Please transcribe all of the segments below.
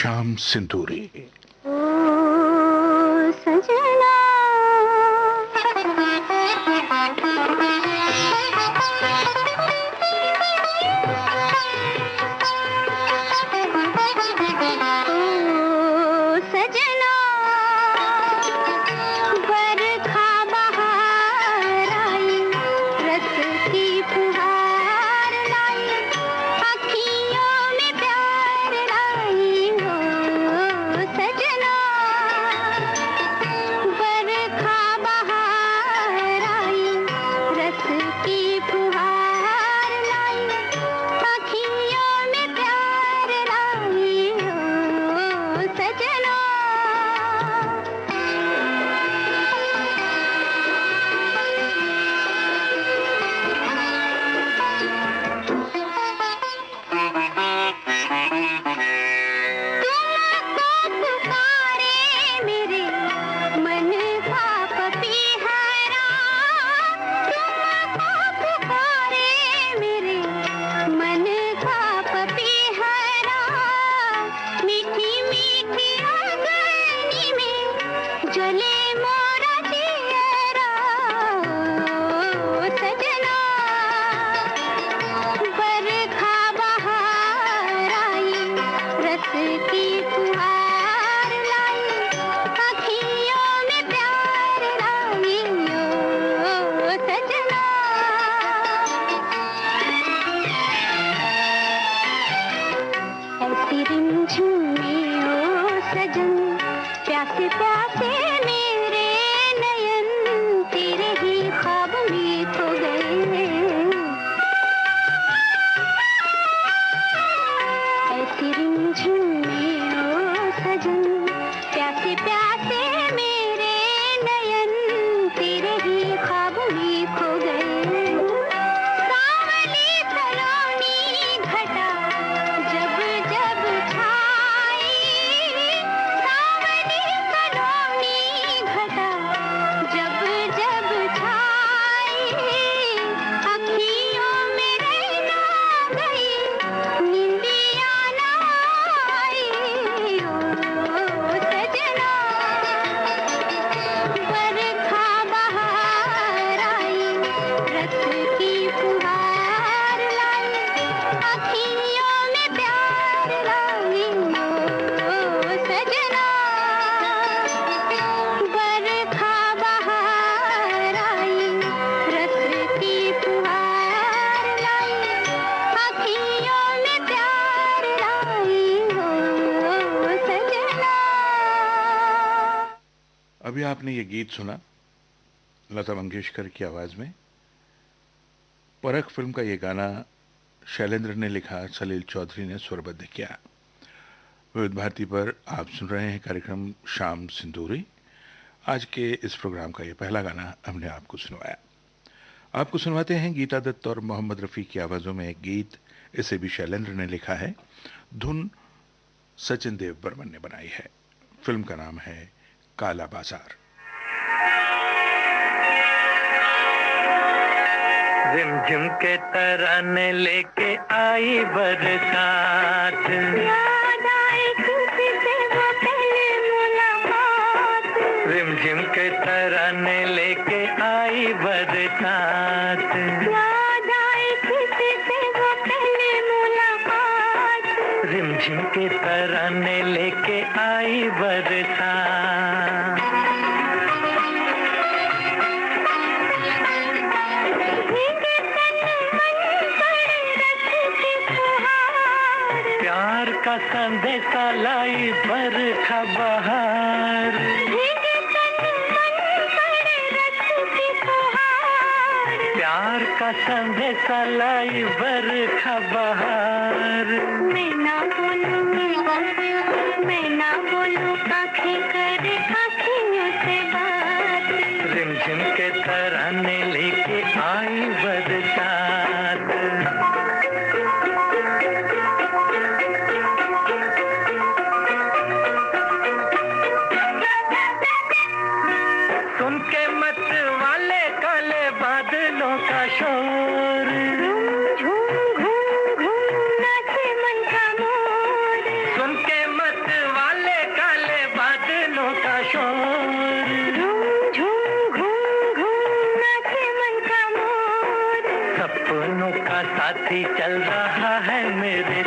शाम सिंदूरी। ओ सजना अभी आपने ये गीत सुना लता मंगेशकर की आवाज में। परख फिल्म का ये गाना शैलेंद्र ने लिखा, सलील चौधरी ने स्वरबद्ध किया। विविध भारती पर आप सुन रहे हैं कार्यक्रम शाम सिंदूरी। आज के इस प्रोग्राम का ये पहला गाना हमने आपको सुनवाया। आपको सुनवाते हैं गीता दत्त और मोहम्मद रफ़ी की आवाज़ों में एक गीत। इसे भी शैलेंद्र ने लिखा है, धुन सचिन देव बर्मन ने बनाई है। फिल्म का नाम है काला बाजार। रिमझिम के तराने लेके आई बरसात, याद आए किसी से वो पहली मुलाकात। रिमझिम के तराने लेके आई बरसात, याद आए किसी से वो पहली मुलाकात। रिमझिम के तराने लेके आई बरसात। प्यार का संदेशा लाई बरखा बहार, प्यार का संदेशा लाई बरखा बहार। मैं ना बोलूं आँखें करे आँखियों से बात। रिमझिम के तराने लेके आई बरसात। सुन के मत वाले काले बादलों का शोर, झूम घूम घूम नाचे मन का मोर। सुन के मत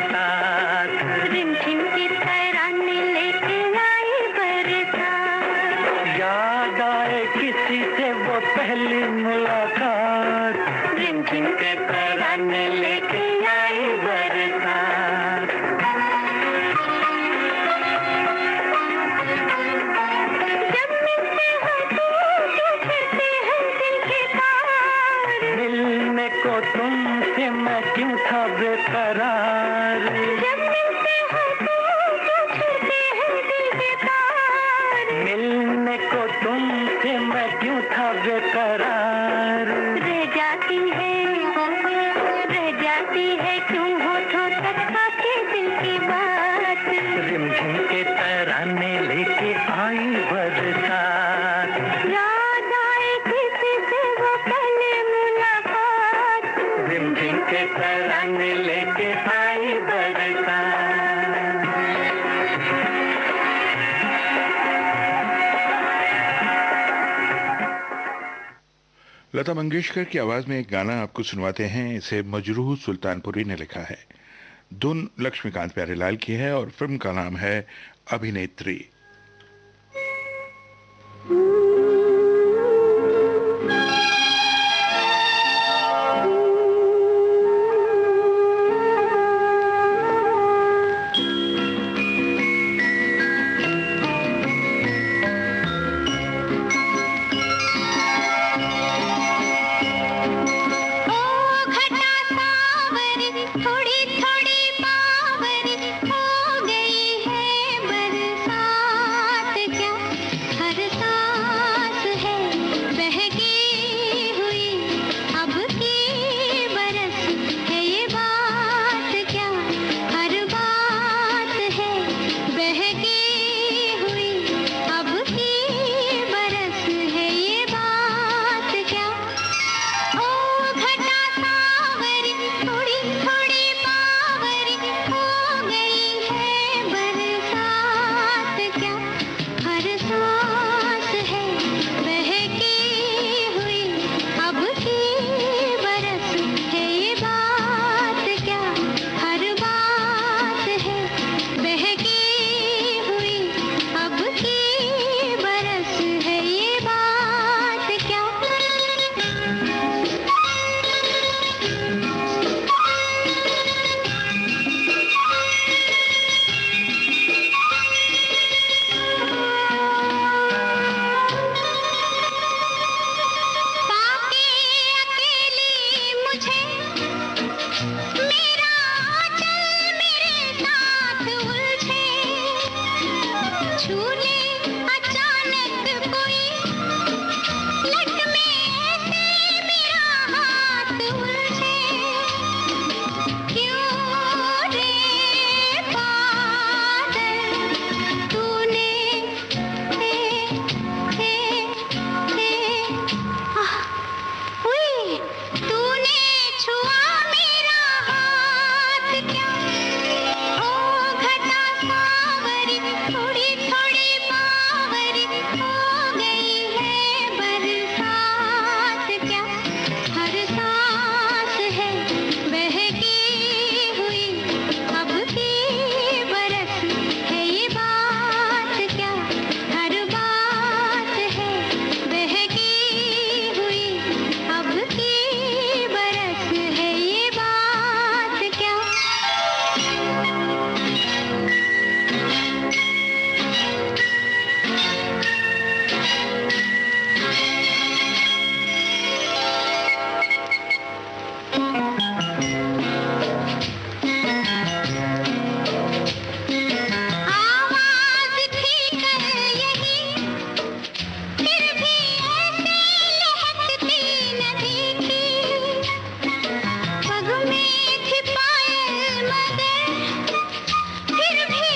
बरसात, रिमझिम के तराने लेके आए बरसात, याद आए किसी से वो पहली मुलाकात, रिमझिम के तराने लेके आए बरसात। जब मिलते हो तो करते हैं दिल के तार, मिलने को तुमसे मैं क्यों था बेकरार, जब मिलते हो तो करते हैं दिल के तार, मिलने को तुमसे मैं क्यों था बेकरार, रह जाती है क्यों होठों तक आके दिल की बात, रिमझिम के तराने लेके आई बरसात, याद आए किसी से वो पहले मुलाकात, रिमझिम के तराने लेके आई बरसात। लता मंगेशकर की आवाज में एक गाना आपको सुनवाते हैं। इसे मजरूह सुल्तानपुरी ने लिखा है, धुन लक्ष्मीकांत प्यारेलाल की है और फिल्म का नाम है अभिनेत्री। थोड़ी थोड़ी बावरी हो गई है बरसात, क्या हर सांस है बहकी हुई अब की बरस है ये बात, क्या हर बात है बहकी हुई अब की बरस है ये बात, क्या ओ घटा सावरी थोड़ी थोड़ी बावरी हो गई है बरसात, क्या हर सांस है बहकी हुई अब की बरस है ये बात, क्या हर बात है बहकी हुई अब की बरस है ये बात, क्या पाके अकेली मुझे मेरा आंचल मेरे साथ उलझे, छू ले अचानक कोई लट में ऐसे मेरा हाथ उलझे, क्यों रे पागल तूने हुई तूने छुआ मेरा हाथ, क्या ओ घटा सावरी थोड़ी थोड़ी बावरी हो गई है बरसात, क्या हर सांस है बहकी हुई अब की बरस है ये बात, क्या हर बात है बहकी हुई अब की बरस है ये बात, क्या आवाज थी कल यही फिर भी ऐसे लहकती नदी की, पग में थी पायल मगर फिर भी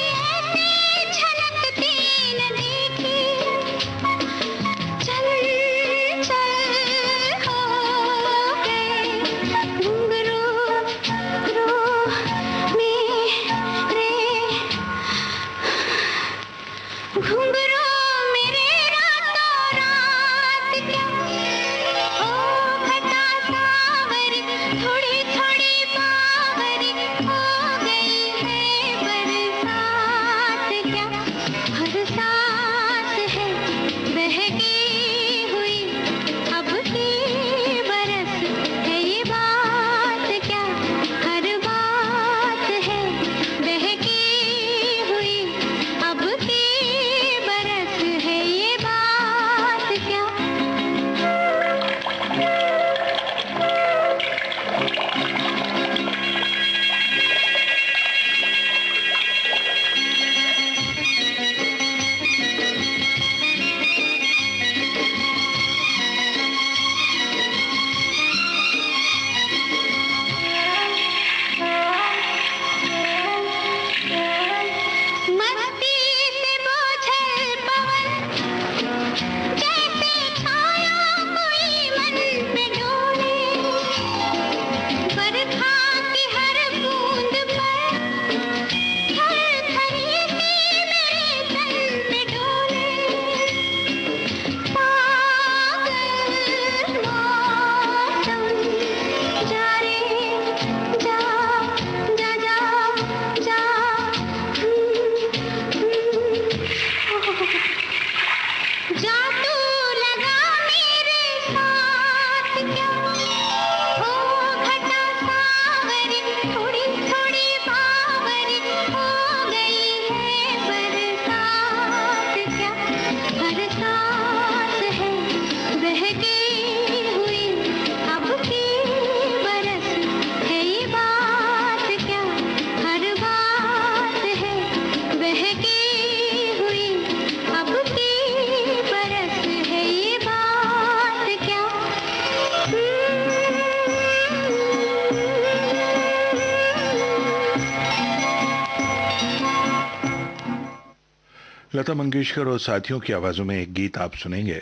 लता मंगेशकर और साथियों की आवाजों में एक गीत आप सुनेंगे।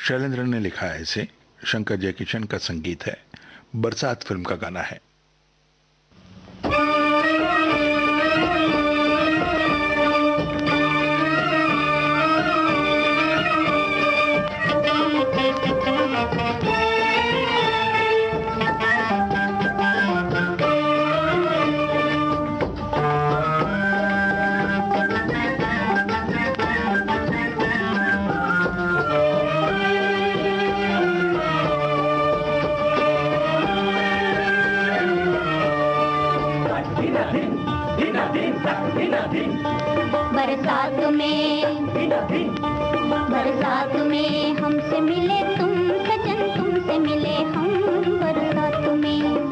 शैलेंद्र ने लिखा है इसे, शंकर जयकिशन का संगीत है, बरसात फिल्म का गाना है। बरसात में हमसे मिले तुम सजन, तुमसे मिले हम बरसात में।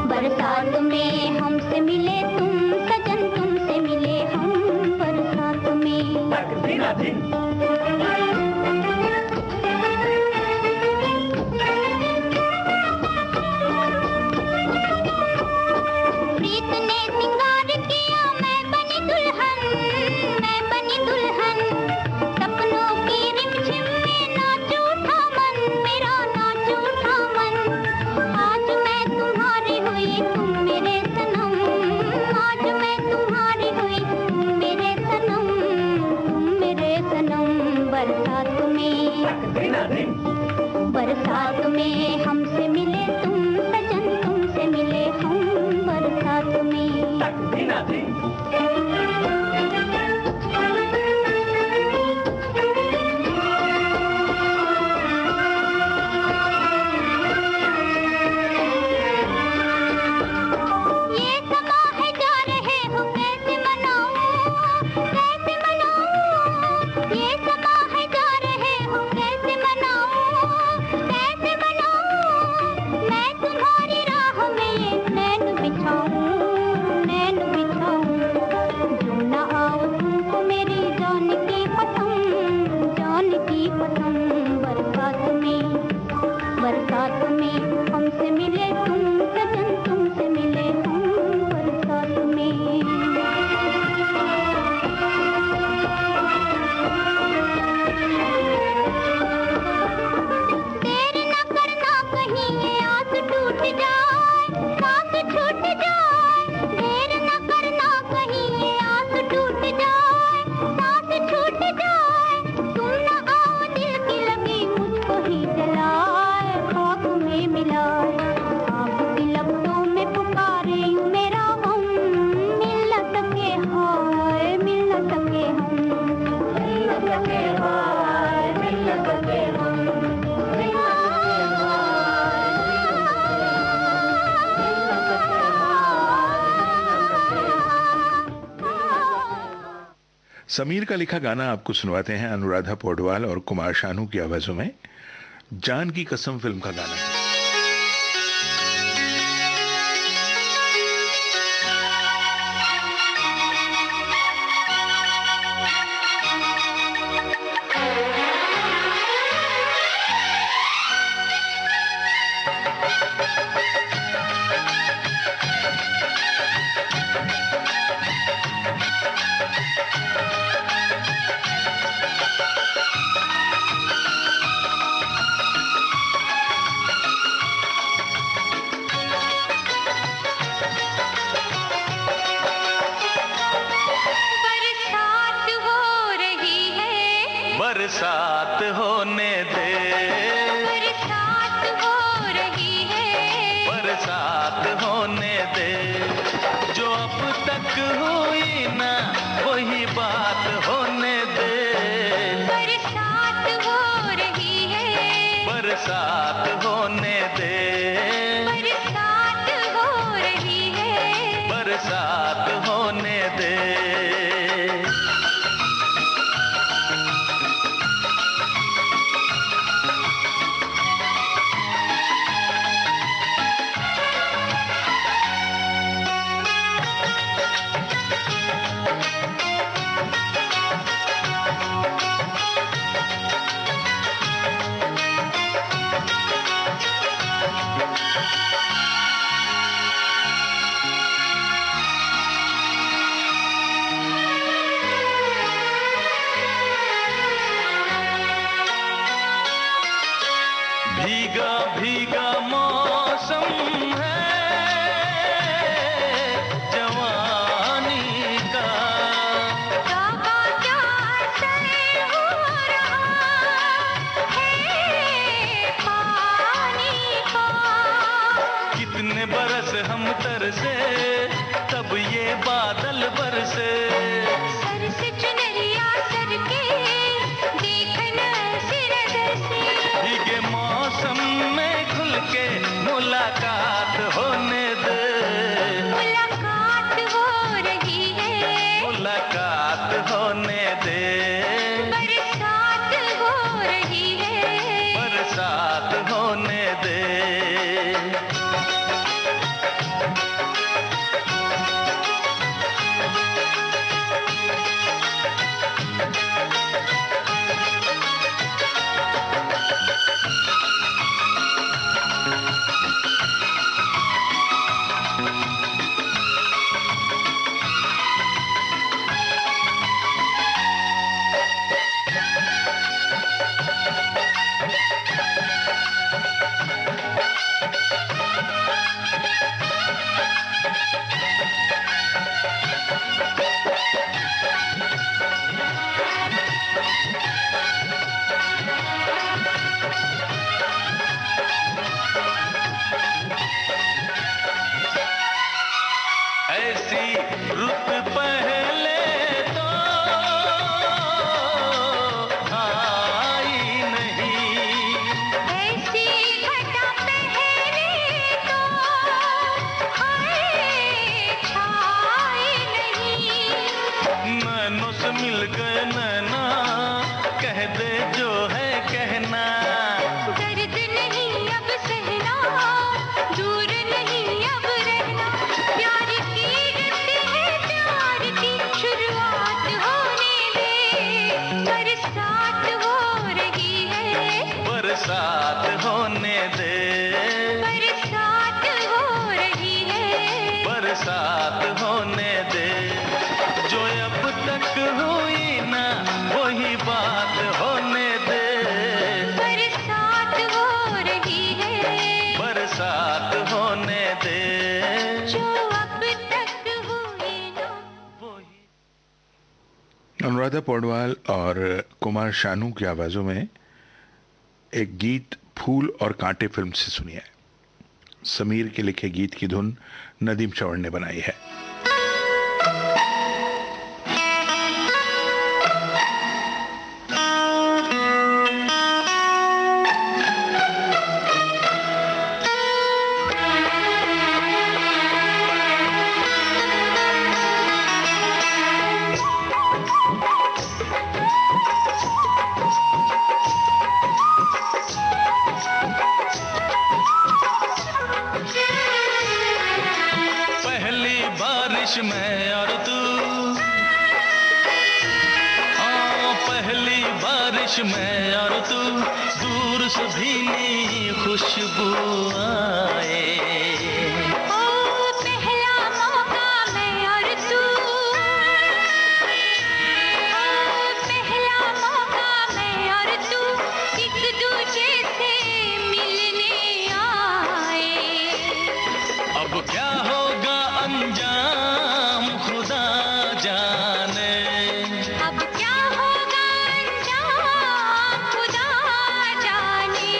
बरसात में हमसे मिले तुम सजन, तुमसे मिले हम बरसात में। प्रीत ने सिंगार किया, मैं बनी दुल्हन, मैं बनी दुल्हन। सपनों की रिमझिम में नाच उठा मन, मेरा नाच उठा मन। आज मैं तुम्हारी हुई, तुम मेरे सनम। आज मैं तुम्हारी हुई, तुम मेरे सनम, तुम मेरे सनम। बरसात में, बरसात में हमसे मिले तुम सजन, तुमसे मिले हम बरसात में। ये समा है जा रहे हो कैसे मनाऊं, कैसे मनाऊं। ये समा है जा रहे हो कैसे मनाऊं, कैसे मनाऊं। मैं तुम्हारी राह में ये नैन बिछाऊं, नैन बिछाऊं। जो ना आओ तुमको मेरी जान की कसम, जान की कसम। बरसात में, बरसात में हमसे मिले तुम सजन, तुमसे मिले हम बरसात में। देर न करना कहीं ये आस टूट जाए, सांस छूट जाए। देर न करना कहीं ये आस टूट जाए, सांस छूट जाए। तुम न आओ दिल की लगी मुझको ही जलाए, खाक में मिलाए। आग की लपटों में पुकारे यूं मेरा गम, मिल न सके हाय, मिल न सके हम। मिल न सके हाय, मिल न सके हम। मिल न सके हाय, मिल न सके हाय। समीर का लिखा गाना आपको सुनवाते हैं अनुराधा पौडवाल और कुमार शानू की आवाजों में। जान की कसम फिल्म का गाना है। बरसात हो रही है, बरसात होने दे, बरसात हो रही है। बरसात होने दे। जो अब तक हुई ना वही बात होने दे। बरसात हो रही है, बरसात होने दे, बरसात हो रही है। बरसात होने दे। ये बादल बरसे, सर से चुनरिया सर के देखना सिर से, भीगे मौसम में खुल के मुलाकात होने दे, मुलाकात हो रही है, मुलाकात होने दे, बरसात हो रही है, बरसात होने दे। ऐसी रुत पहले तो आई नहीं, ऐसी घटा पहले तो आए छाए नहीं, नैनों से मिल गए नैना, कह दे जो है कहना, दर्द नहीं अब सहना, दूर नहीं अब रहना, प्यार की रित है, प्यार की शुरुआत होने दे, बरसात हो रही है, बरसात होने दे, बरसात हो रही है, बरसात होने दे। जो अब तक हुई ना वही बात होने दे, बरसात हो रही है, बरसात होने दे, जो अब तक हुई ना। वही। अनुराधा पौडवाल और कुमार शानू की आवाजों में एक गीत फूल और कांटे फिल्म से सुनिए। समीर के लिखे गीत की धुन नदीम श्रवण ने बनाई है। पहली बारिश में और तू, हाँ पहली बारिश में और तू, दूर से भीनी खुशबू आए, ओ पहला मौका मैं और तू, ओ पहला मौका मैं और तू, एक दूजे से मिलने आए, अब क्या होगा अंजाम खुदा जाने, अब क्या होगा अंजाम खुदा जाने,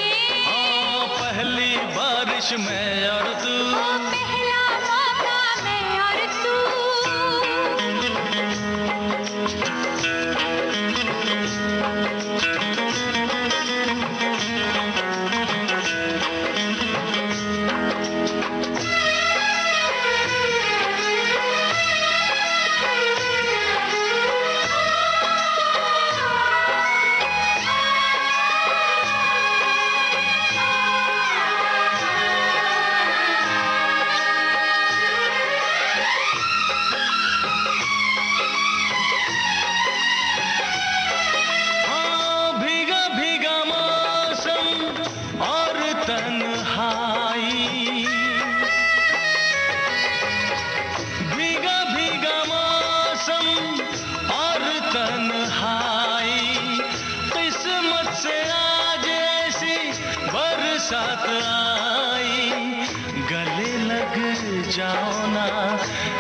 हाँ पहली बारिश में और तू, ओ पहला मौका मैं और तू। हाँ भीगा भीगा मौसम और तन्हाई, भीगा भीगा मौसम और तन्हाई, किस्मत से आज ऐसी बरसात आई, गले लग जाओ ना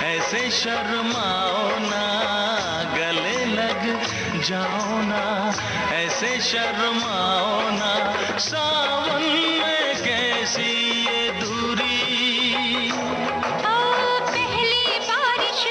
ऐसे शर्माओ ना, गले लग जाओ ना ऐसे शर्माओ ना, सावन में कैसी ये दूरी, ओ पहली बारिश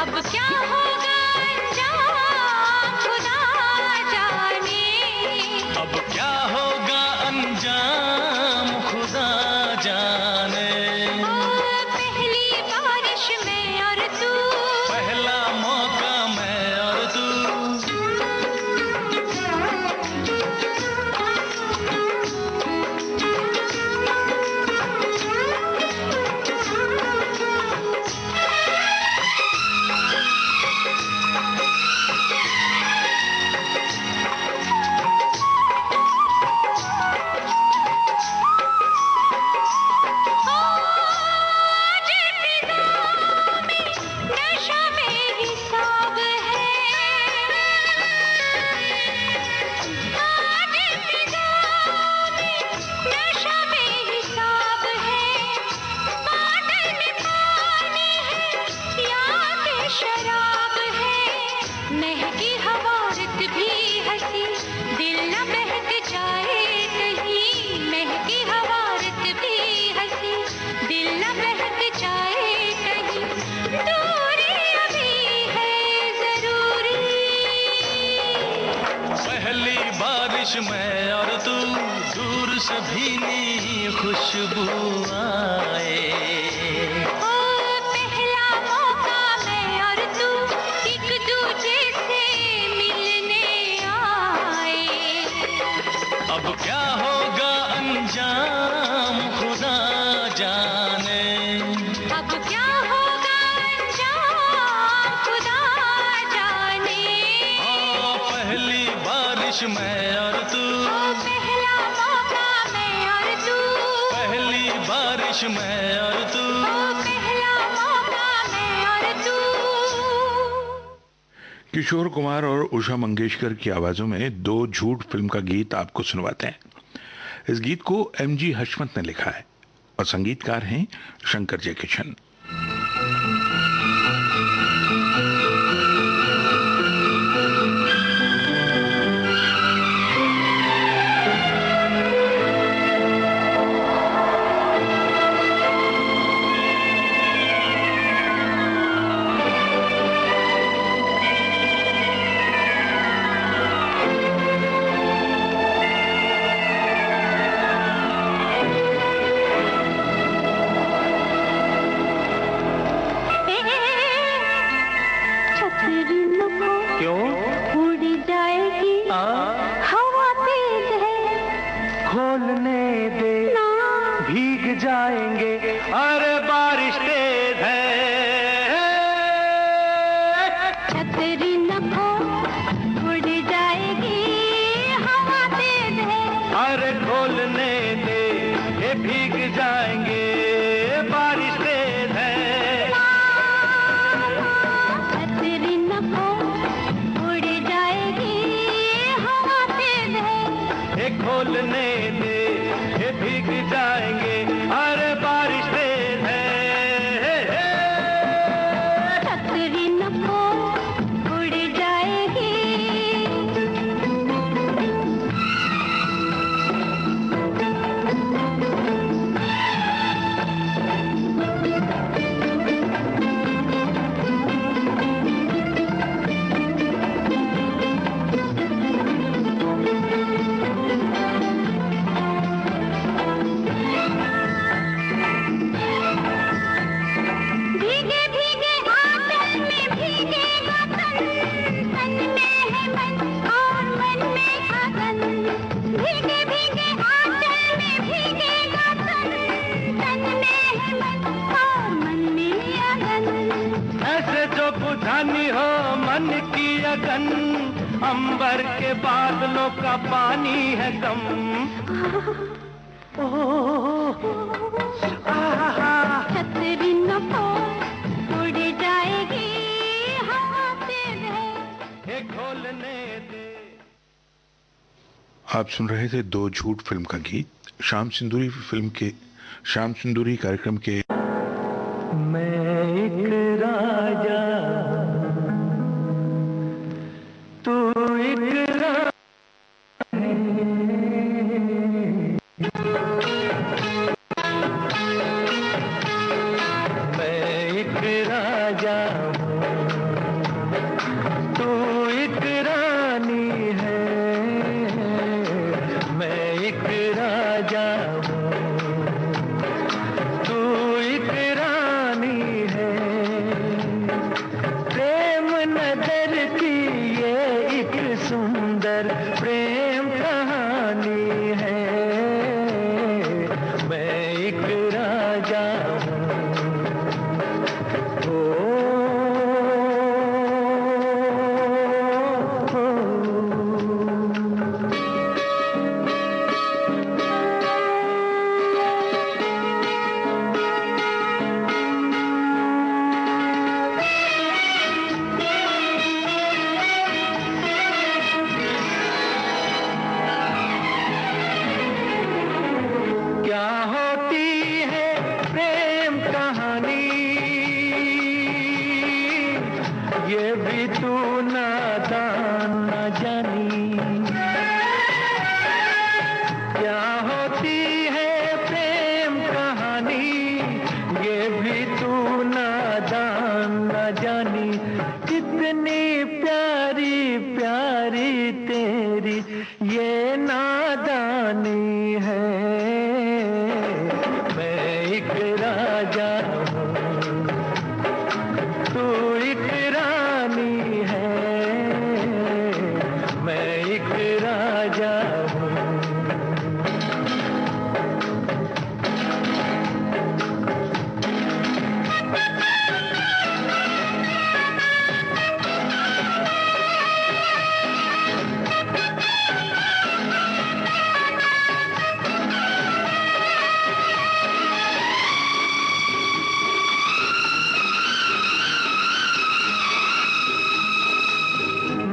अब क्या होगा अंजाम खुदा जाने, अब क्या होगा अंजाम खुदा जाने। ओ पहली बारिश में और तू, पहला मौका मैं और तू। आज फिजा में नशा बेहिसाब है, आज फिजा में नशा बेहिसाब है, बादल में पानी है या के शराब है, महकी हवा रुत भी हंसी दिल न बहक जाए कहीं, महकी हवा रुत भी हंसी दिल न बहक जाए कहीं, दूरी अभी है जरूरी, पहली बारिश में और तू, दूर से भीनी खुशबू आए। ओ पहला मौका मैं और तू एक दूजे से मिलने आए, अब क्या होगा अंजाम खुदा जाने। अब क्या होगा अंजाम खुदा जाने, ओ पहली बारिश में और तू, ओ पहला मौका मैं और तू, पहली बारिश में और तू। ओ पहला मौका मैं और तू। किशोर कुमार और उषा मंगेशकर की आवाजों में दो झूठ फिल्म का गीत आपको सुनवाते हैं। इस गीत को एमजी हशमत ने लिखा है और संगीतकार हैं शंकर जयकिशन। छतरी नको क्यों? उड़ जाएगी, हवा तेज है खोलने दे, ना, भीग जाएंगे, अरे बारिश तेज है। छतरी नको उड़ जाएगी, हवा तेज है, अरे खोलने दे, ये भीग जाएंगे, बारिश तेज है। छतरी नको उड़ जाएगी, हवा तेज है, ये खोलने दे, ये भीग जाएंगे, अरे बारिश तेज है। छतरी नको उड़ जाएगी। भीगे भीगे आंचल में भीगेगा तन, तन में है मन और मन में अगन, भीगे भीगे आंचल में भीगेगा तन, तन में है मन और मन में अगन, ऐसे जो बुझानी हो मन की अगन, अंबर के बादलों का पानी है कम। छतरी नको उड़ जाएगी, हवा तेज है, ये खोलने दे। आप सुन रहे थे दो झूठ फिल्म का गीत श्याम सिंदूरी फिल्म के श्याम सिंदूरी कार्यक्रम के। मैं एक राजा, तू एक राजा, मैं एक राजा हूँ, ये भी तू नादान न जानी, क्या होती है प्रेम कहानी, ये भी तू नादान न जानी। कितनी प्यारी प्यारी तेरी ये नादानी है। मैं एक राजा हूँ, तू एक रानी है। मैं एक राजा हूँ।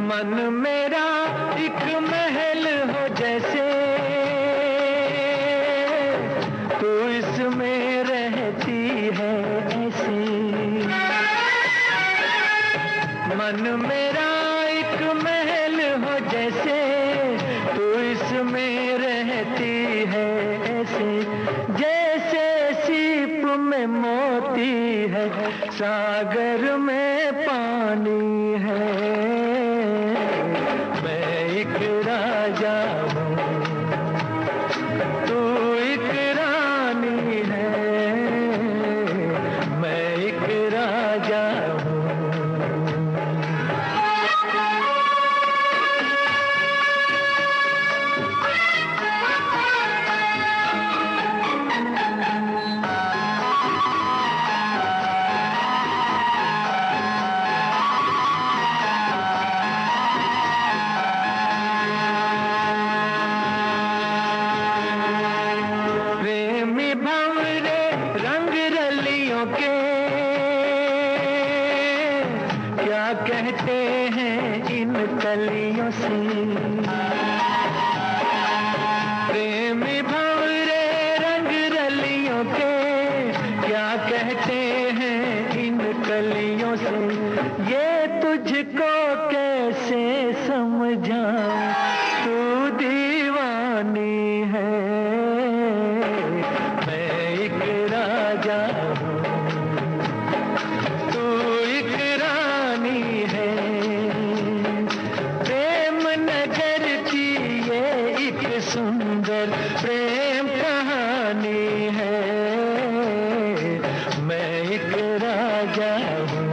मन मेरा एक महल हो जैसे, तू इसमें रहती है ऐसे। मन मेरा एक महल हो जैसे, तू इसमें रहती है ऐसे। जैसे सीप में मोती है, सागर में पानी है। एक राजा हूँ, तू एक रानी है। मैं एक राजा हूँ। क्या कहते हैं इन कलियों से, प्रेमी भंवरे रंग रलियों के। क्या कहते हैं इन कलियों से, ये तुझको कैसे समझाऊं, तू दीवानी है। मैं एक राजा हूँ, तू एक रानी है। प्रेम नगर की ये एक सुंदर प्रेम कहानी है। मैं एक राजा हूँ।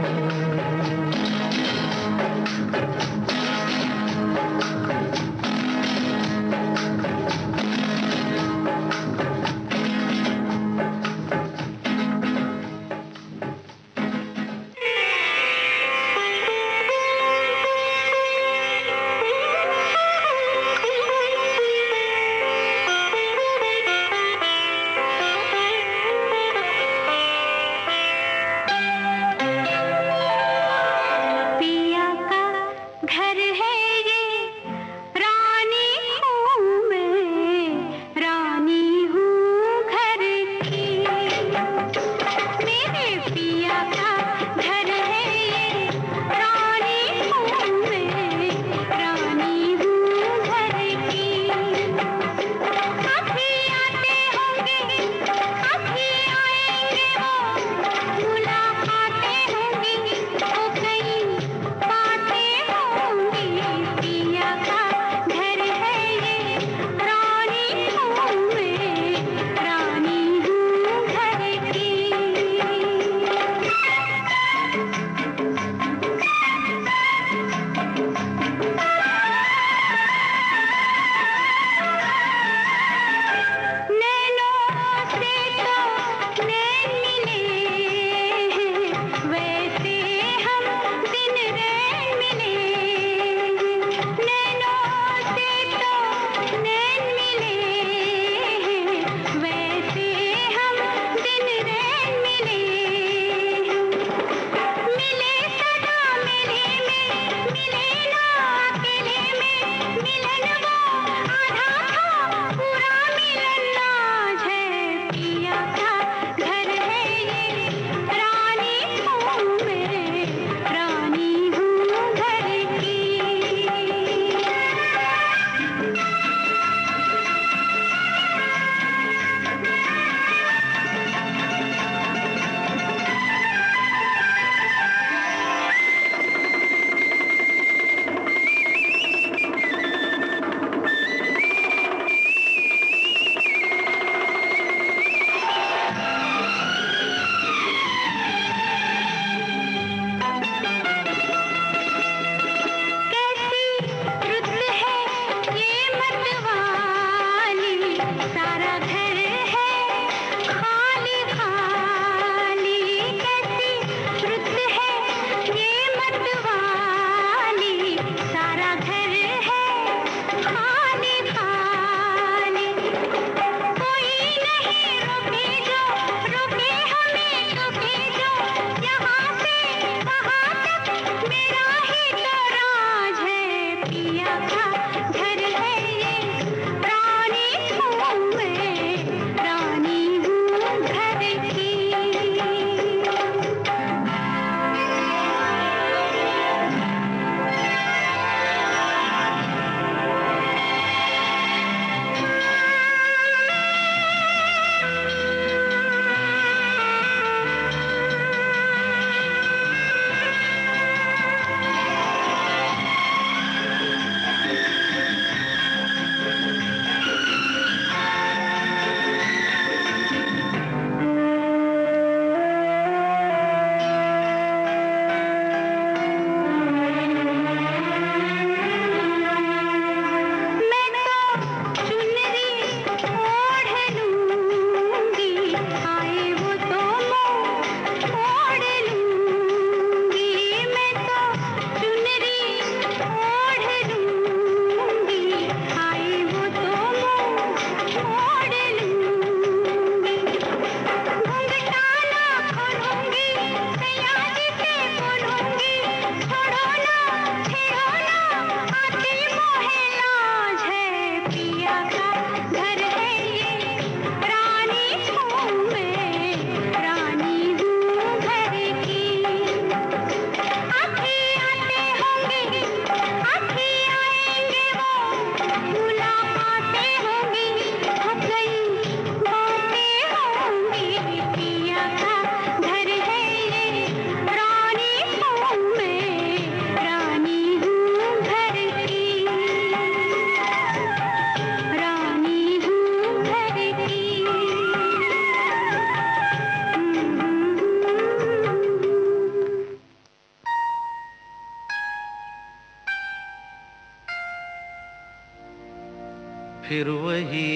फिर वही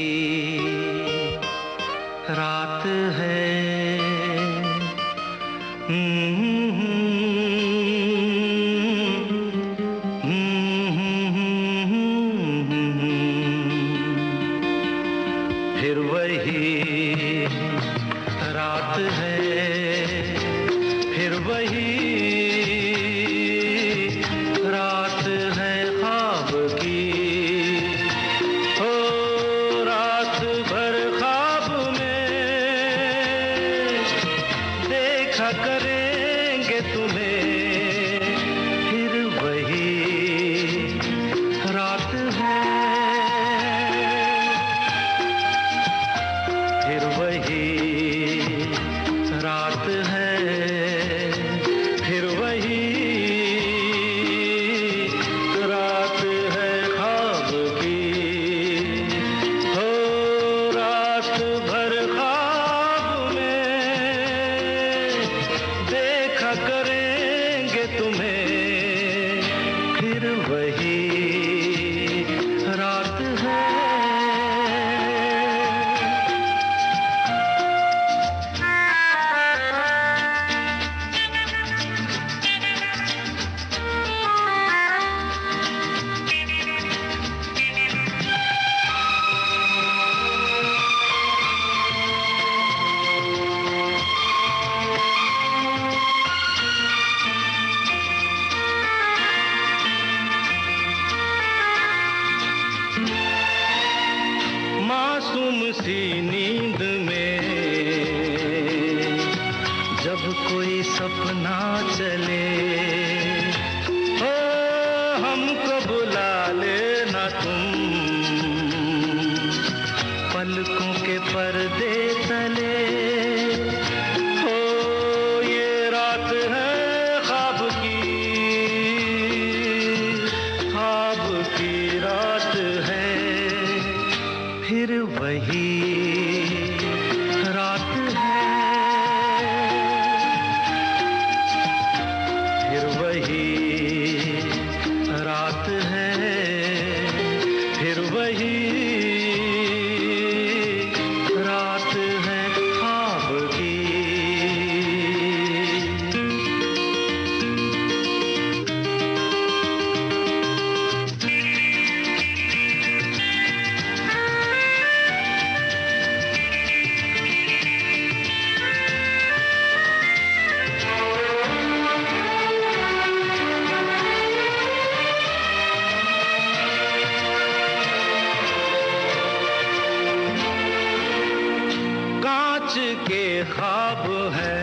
रात है। फिर वही रात है, फिर वही रात है ख्वाब की। ओ रात भर ख्वाब में देखा करेंगे तुम्हें, फिर वही रात है, फिर वही रात है, फिर वही रात है ख्वाब की। हो रात भर ख्वाब में देखा करेंगे तुम्हें, फिर वही रात है। मासूम सी नींद में जब कोई सपना चले, ओ हमको बुला लेना तुम पलकों के पर्दे तले। ओ ये रात है ख्वाब की रात है, फिर वही रात है, फिर वही रात है, फिर वही रात है ख्वाब की। कांच के ख्वाब है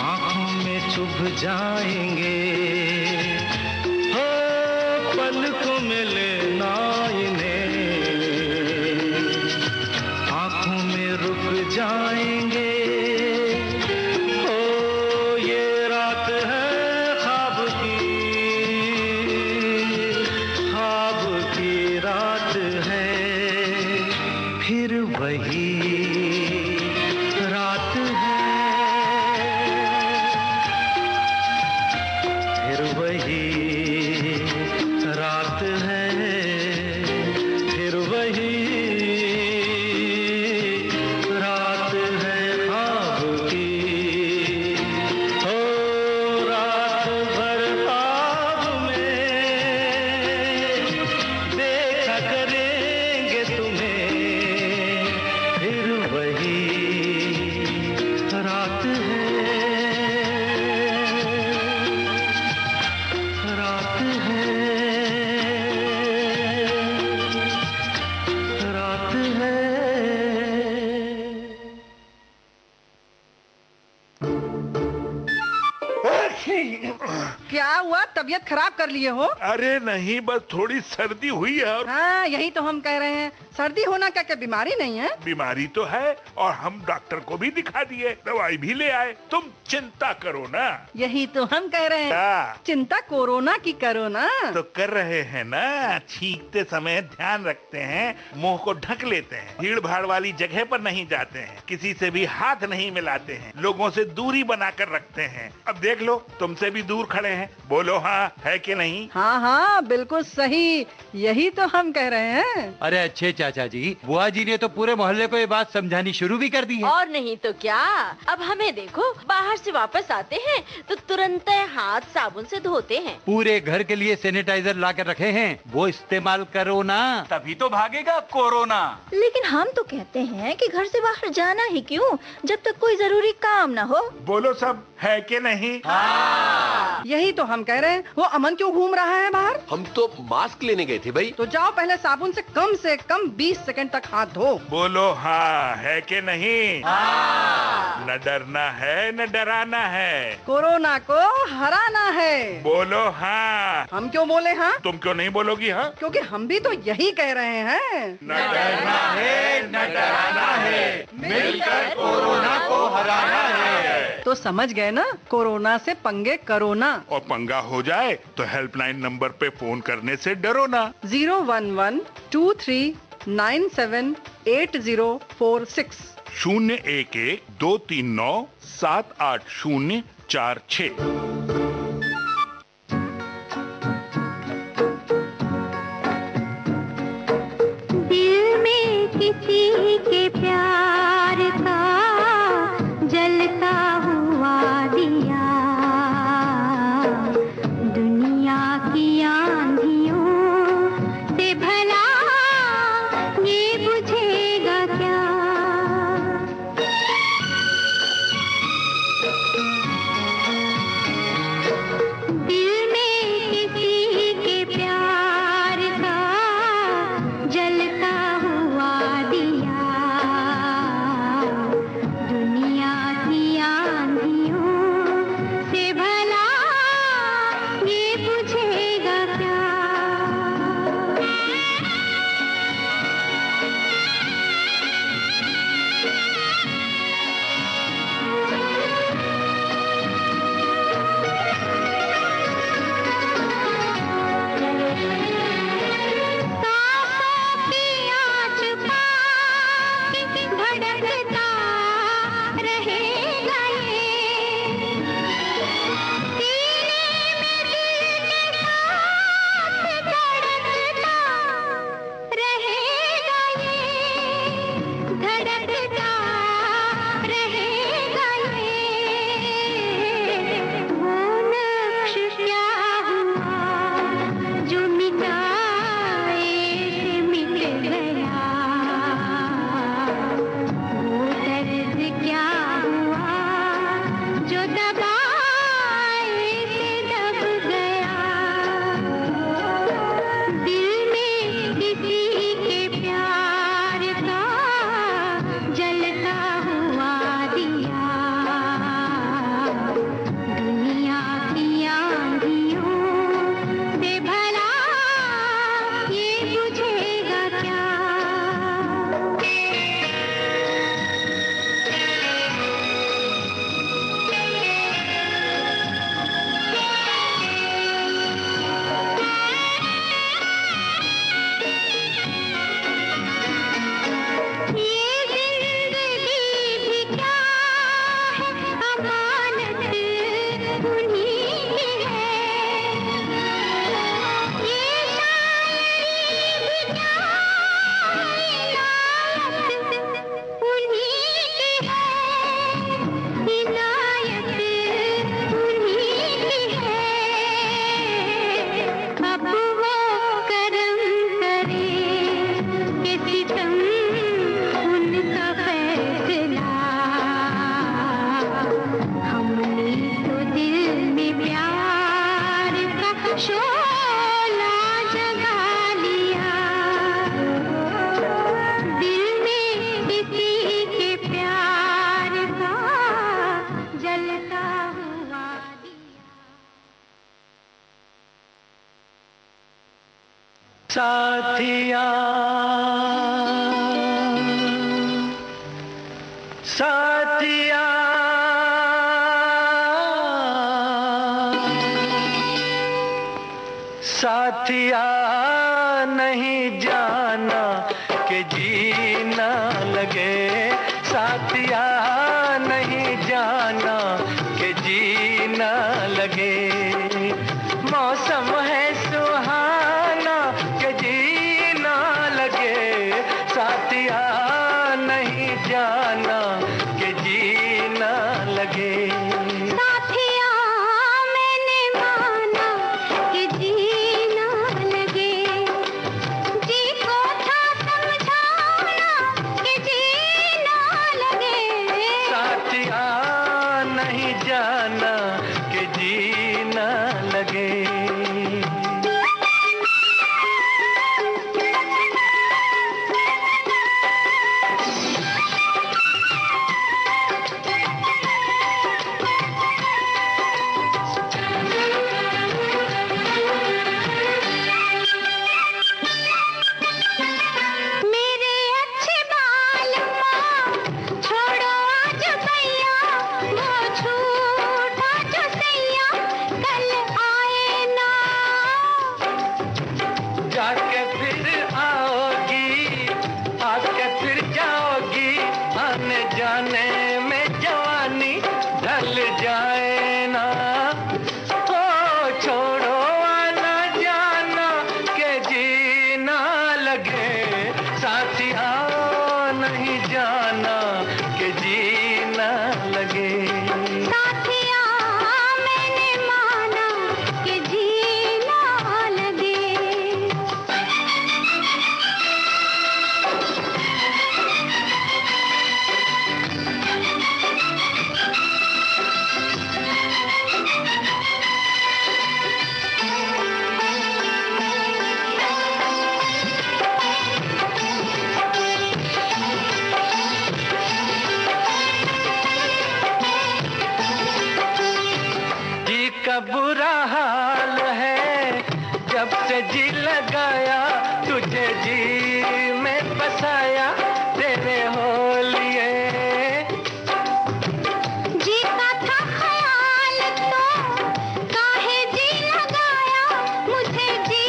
आंखों में चुभ जाएंगे, हो पलकों में लेना इन्हें आंखों में रुक जाएंगे। हो ये रात है ख्वाब की रात है, फिर वही रात है, फिर वही रात है, फिर वही रात है ख्वाब की। हो रात भर ख्वाब में देखा करेंगे तुम्हें, फिर वही रात है, रात है, रात है। क्या हुआ, तबीयत खराब कर लिए हो? अरे नहीं, बस थोड़ी सर्दी हुई है। और हाँ, यही तो हम कह रहे हैं, सर्दी होना क्या बीमारी नहीं है? बीमारी तो है, और हम डॉक्टर को भी दिखा दिए, दवाई भी ले आए। तुम चिंता करो ना। यही तो हम कह रहे हैं, क्या? चिंता कोरोना की करो ना। तो कर रहे हैं ना। छींकते समय ध्यान रखते हैं, मुंह को ढक लेते हैं, भीड़ भाड़ वाली जगह पर नहीं जाते हैं, किसी से भी हाथ नहीं मिलाते हैं, लोगों से दूरी बनाकर रखते हैं। अब देख लो, तुमसे भी दूर खड़े हैं। बोलो हाँ है कि नहीं? हाँ हाँ बिल्कुल सही, यही तो हम कह रहे हैं। अरे अच्छे चाचा जी, बुआ जी ने तो पूरे मोहल्ले को ये बात समझानी शुरू भी कर दी है। और नहीं तो क्या, अब हमें देखो, बाहर से वापस आते हैं तो तुरंत हाथ साबुन से धोते हैं। पूरे घर के लिए सैनिटाइजर ला कर रखे हैं, वो इस्तेमाल करो ना, तभी तो भागेगा कोरोना। लेकिन हम तो कहते हैं कि घर से बाहर जाना ही क्यों, जब तक कोई जरूरी काम ना हो। बोलो सब है कि नहीं? यही तो हम कह रहे हैं। वो अमन क्यों घूम रहा है बाहर? हम तो मास्क लेने गए थे भाई। तो जाओ पहले साबुन से कम 20 सेकंड तक हाथ धो। बोलो हाँ है कि नहीं? न डरना है न डराना है, कोरोना को हराना है। बोलो हाँ। हम क्यों बोले हाँ? तुम क्यों नहीं बोलोगी हाँ? क्योंकि हम भी तो यही कह रहे हैं। न डरना है न डराना है, मिलकर कोरोना को हराना है। तो समझ गए ना, कोरोना से पंगे करो ना। और पंगा हो जाए तो हेल्पलाइन नंबर पे फोन करने से डरो ना। 011-2397-8046 011-239-78046। दिल में किसी के प्यार का जलता हुआ दिया, दुनिया की आंधियों से भला ये बुझेगा क्या। दिल में किसी के प्यार का जलता हुआ दिया, दुनिया की आंधियों से भला ये बुझेगा क्या। सांसों की आँच पाके धड़कता रहेगा ये, सीने में दिल के साथ धड़कता रहेगा ये, धड़कता रहेगा ये। वो नक्श क्या हुआ जो मिटाए से मिट गया, वो दर्द क्या हुआ जो दबाए से दब गया। दिल में किसी के प्यार का जलता हुआ दिया, दुनिया की आंधियों से भला ये बुझेगा क्या। ये जिंदगी भी क्या है, अमानत उन्हीं की है। ये शायरी भी क्या है, इनायत उन्हीं की है, इनायत उन्हीं की है। अब वो करम करे कि सितम उनका फैसला, हमने तो दिल में प्यार का शोला जगा लिया। दिल में किसी के प्यार का जलता हुआ दिया। साथिया साथिया साथिया नहीं जाना कि जीना लगे, साथिया नहीं जाना कि जीना लगे। मौसम है सुहाना के जीना लगे, साथिया नहीं जाना के जीना लगे। साथिया मैंने माना कि जीना लगे, जी को था समझाना कि जीना लगे। साथिया नहीं जाना के जीना लगे। मेरे अच्छे बाल माँ छोड़ो आज भैया, वो छूटा जो सैया कल आए ना। जाके फिर आओगी, आके फिर जाओगी, आने जाने में जवानी ढल जाए ना। ओ छोड़ो आना जाना के जीना लगे, साथिया नहीं जाना के जीना लगे। साथिया मैंने माना कि जीना लगे। जी का बुरा हाल है जब से जी लगाया, तुझे जी में बसाया तेरे हो लिए। जी का था ख्याल तो काहे जी लगाया, मुझे जी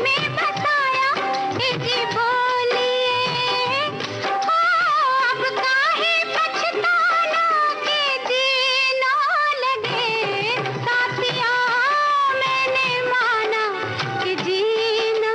में बसाया कि जी बोलिए। हो अब काहे पछताना कि जी ना लगे। साथिया मैंने माना कि जी ना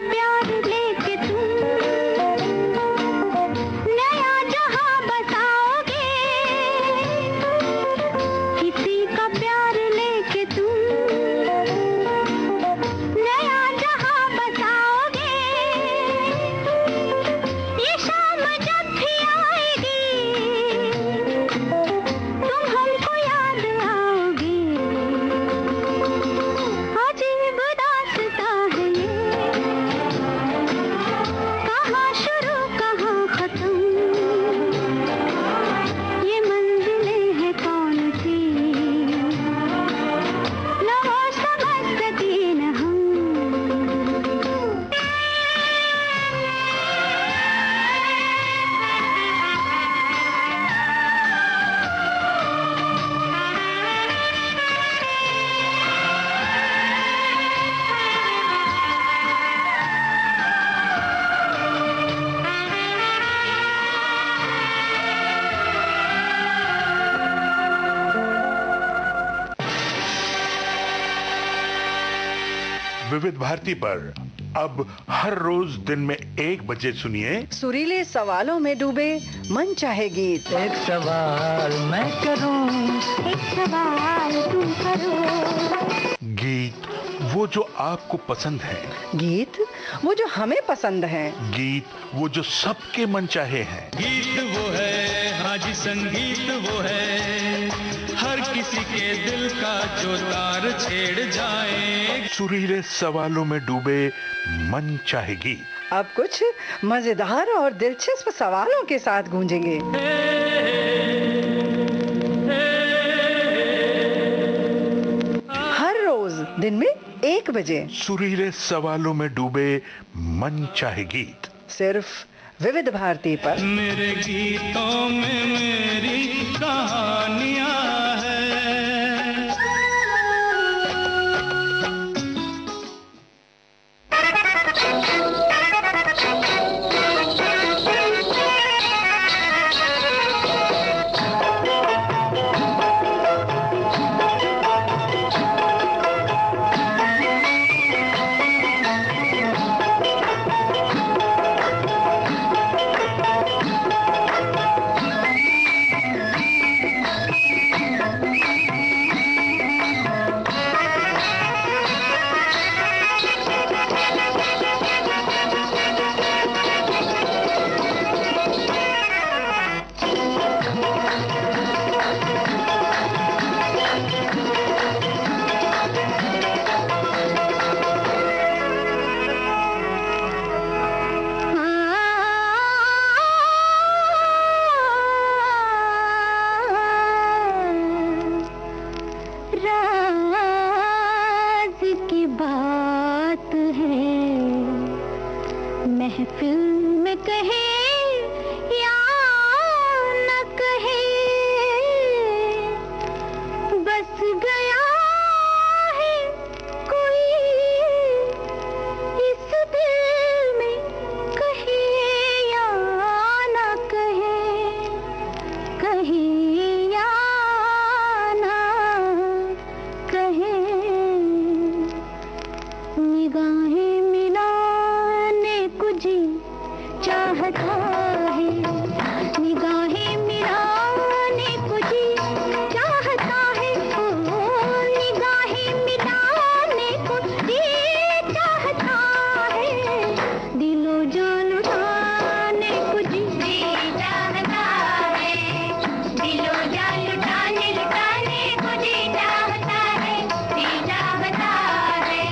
प्यार लेके तुम नया जहां बसाओगे, किसी का प्यार लेके तुम नया जहां बसाओगे। ये शाम जब भी आएगी तुम हमको याद आओगे। अजीब दास्तां है ये, कहाँ शुरू कहाँ खत्म, ये मंजिलें हैं कौन सी, न वो समझ सके न हम। विविध भारती पर अब हर रोज दिन में 1 बजे सुनिए सुरीले सवालों में डूबे मन चाहे गीत। एक सवाल मैं करूं, एक सवाल तुम करो, गीत वो जो आपको पसंद है, गीत वो जो हमें पसंद है, गीत वो जो सबके मन चाहे हैं। गीत वो है, हाँ जी संगीत वो है, हर किसी के दिल का जो तार छेड़ जाए। सुरीले सवालों में डूबे मन चाहे गीत। अब कुछ मजेदार और दिलचस्प सवालों के साथ गूंजेंगे। हर रोज दिन में 1 बजे सुरीले सवालों में डूबे मन चाहे गीत, सिर्फ विविध भारती पर। मेरे गीतों में मेरी कहानियां हैं। राज की बात है, महफिल में कहे या न कहे, बस गया है कोई इस दिल में, कहे या न कहे, कहे या न कहे। निगाहें मिलाने को जी चाहता है, निगाहें मिलाने को जी चाहता है, ओ निगाहें मिलाने को जी चाहता है, दिलो जान लुटाने को जी चाहता है, दिलो जान लुटाने लुटाने को जी चाहता है, जी चाहता है।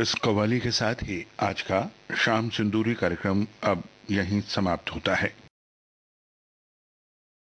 इस कव्वाली के साथ ही आज का शाम सिंदूरी कार्यक्रम अब यहीं समाप्त होता है।